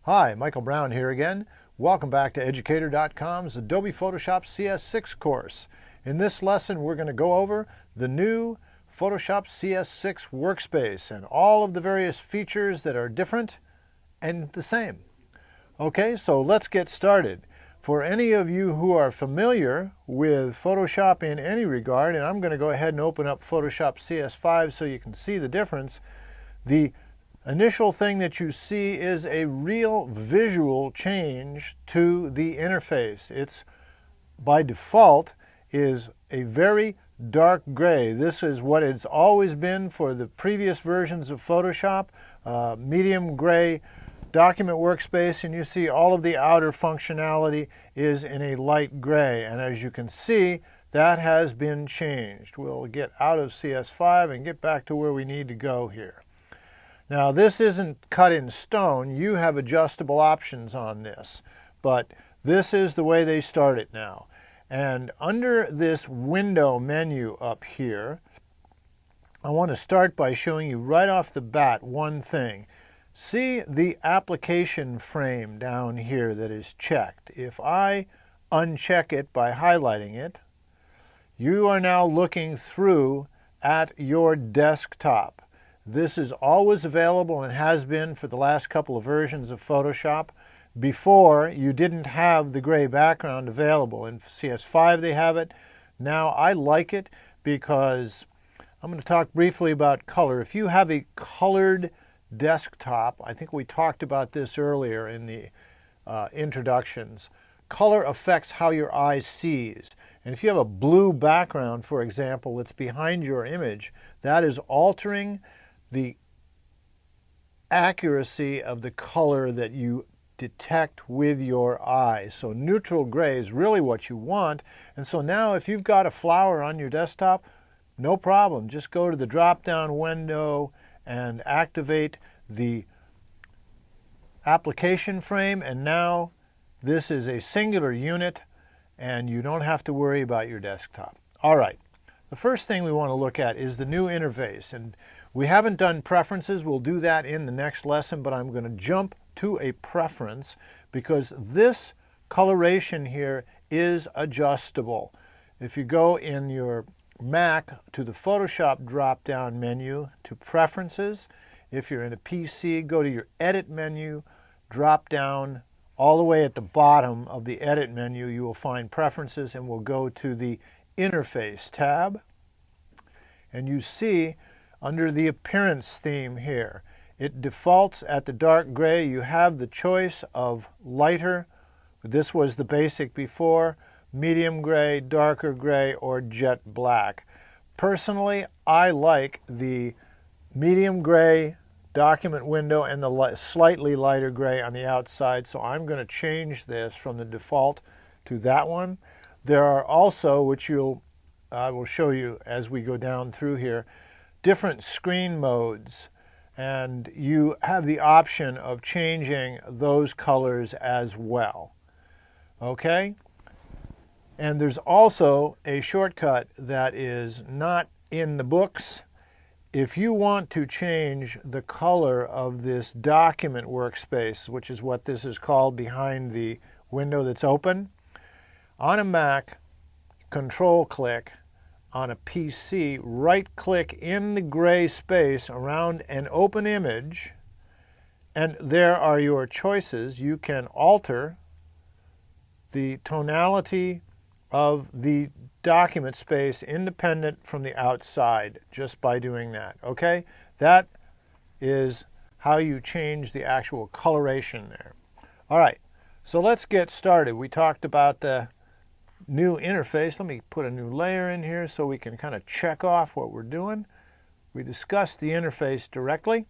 Hi, Michael Brown here again. Welcome back to Educator.com's Adobe Photoshop CS6 course. In this lesson, we're going to go over the new Photoshop CS6 workspace and all of the various features that are different and the same. Okay, so let's get started. For any of you who are familiar with Photoshop in any regard, and I'm going to go ahead and open up Photoshop CS5 so you can see the difference, the initial thing that you see is a real visual change to the interface. It's by default is a very dark gray. This is what it's always been for the previous versions of Photoshop, medium gray document workspace, and you see all of the outer functionality is in a light gray, and as you can see, that has been changed. We'll get out of CS5 and get back to where we need to go here. Now, this isn't cut in stone. You have adjustable options on this, but this is the way they start it now. And under this window menu up here, I want to start by showing you right off the bat one thing. See the application frame down here that is checked. If I uncheck it by highlighting it, you are now looking through at your desktop. This is always available and has been for the last couple of versions of Photoshop. Before, you didn't have the gray background available. In CS5 they have it. Now I like it because I'm going to talk briefly about color. If you have a colored desktop, I think we talked about this earlier in the introductions, color affects how your eye sees. And if you have a blue background, for example, that's behind your image, that is altering the accuracy of the color that you detect with your eye. So neutral gray is really what you want. And so now if you've got a flower on your desktop, no problem. Just go to the drop-down window and activate the application frame, and now this is a singular unit and you don't have to worry about your desktop. All right, the first thing we want to look at is the new interface, and we haven't done preferences. We'll do that in the next lesson, but I'm going to jump to a preference because this coloration here is adjustable. If you go in your Mac to the Photoshop drop-down menu to Preferences, if you're in a PC, go to your Edit menu, drop down all the way at the bottom of the Edit menu, you will find Preferences, and we'll go to the Interface tab, and you see under the Appearance theme here, it defaults at the dark gray. You have the choice of lighter, this was the basic before, medium gray, darker gray, or jet black. Personally, I like the medium gray document window and the slightly lighter gray on the outside, so I'm going to change this from the default to that one. There are also, which I will show you as we go down through here, different screen modes, and you have the option of changing those colors as well. Okay? And there's also a shortcut that is not in the books. If you want to change the color of this document workspace, which is what this is called behind the window that's open, on a Mac, control click. On a PC, right-click in the gray space around an open image, and there are your choices. You can alter the tonality of the document space independent from the outside just by doing that. Okay? That is how you change the actual coloration there. All right, so let's get started. We talked about the new interface. Let me put a new layer in here so we can kind of check off what we're doing. We discussed the interface directly.